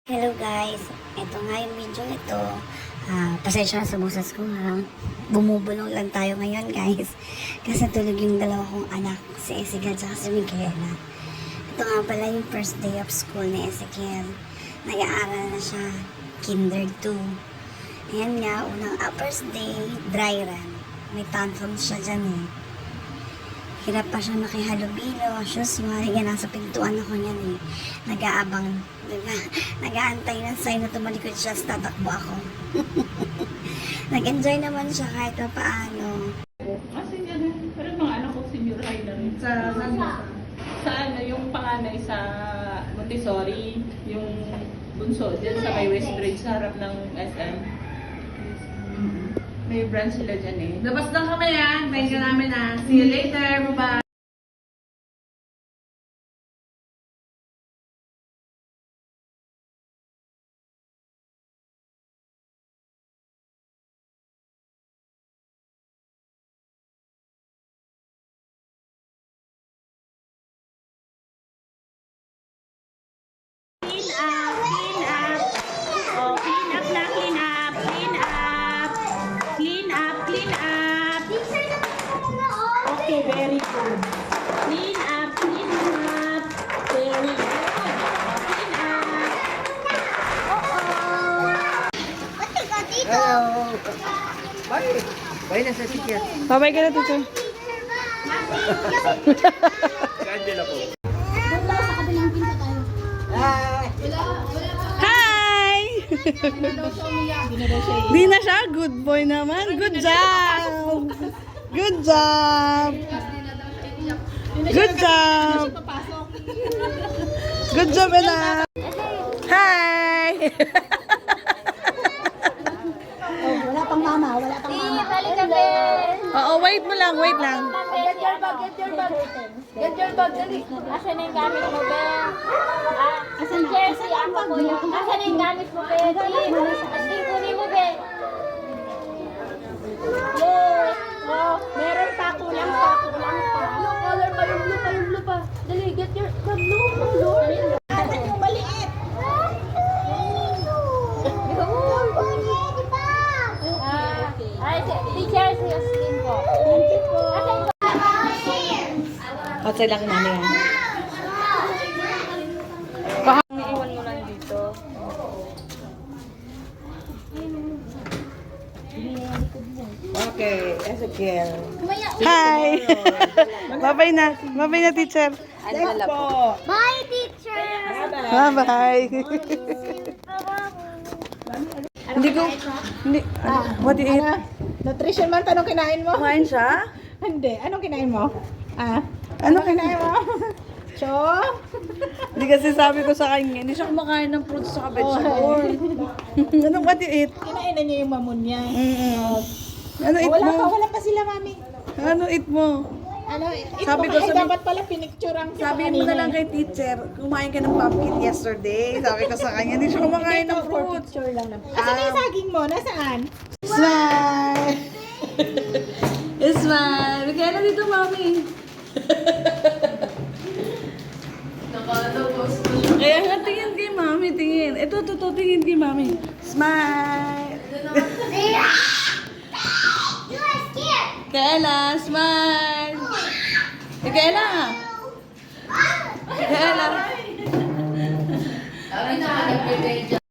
Hello guys, ito nga yung video ito. Pasensya na sa boses ko ha. Bumubulong lang tayo ngayon guys. Kasi tulog yung dalawa kong anak, si Ezekiel at si Micaela. Ito nga pala yung first day of school ni Ezekiel. Nag-aaral na siya, kinder 2. Ayan nga, unang first day, dry run. May tantrum siya dyan eh. Hirap pa siya nakihalubilo. Shoes, mali nga nasa pintuan ako niyan eh. Nag-aabang, nag-aantay ng sign na tumalikod siya, tatakbo ako. Nag-enjoy naman siya kahit pa paano. Kasi yan, pero mga anak ko senior high na rin. Sa ano, yung panganay sa Montessori, yung bunso dyan sa may Westbridge, sa harap ng SM. May branch sila dyan eh. Labas lang kami yan. Thank you namin na. See you later. Bye-bye. Okay, very good. Clean up, clean up. Very good. Clean up. Hello. Bye. Bye na sa ticket. Bye-bye ka na, teacher. Kandila po. Hi! Di na siya. Good boy naman. Good job! Good job! Good job! Good job, Ella! Hi! Wala pang mama, wala pang mama. Oo, wait mo lang, wait lang. Get your bag, Get your bag, dali. Asan na yung gamit mo, be? Asan na? Jersey, ako po yun. Asan na yung gamit mo, be? Asing kunin mo, be. Yay! Oh, meron pa, kulang pa. Blue color pa, yung blue pa. Dali, get your, blue. Asan yung maliit? Ay, teacher, si Yasmin po. Thank you po. Kasi lang namin yan. Iwan mo lang dito. Okay, Ezekiel. Hi! Bye-bye na. Bye-bye na, teacher. Thanks po. Bye, teacher! Bye-bye. Hindi ko, hindi, what do you eat? Nutrition month, anong kinain mo? Kumain siya? Hindi, anong kinain mo? Ano Kinain mo? Cho? Hindi kasi sabi ko sa kanya, hindi siya kumakain ng fruits sa vegetable. Ano, what do you eat? Kinain na niya yung mamon niya. Ano eat mo? Wala pa sila, mami. Ano eat mo? Sabi ko dapat pala pinicture ang Sabi mo na lang kay teacher, kumain ka ng pumpkin yesterday. Sabi ko sa kanya, hindi siya kumakain ng for fruits. picture lang naman. Asan na yung saging mo? Nasaan? Smile! Smile! Kaya na dito, mami. Kaya nga, tingin kay mami, tingin. Ito, tingin kay mami. Smile! Kaela, smile! Kaela! Kaela!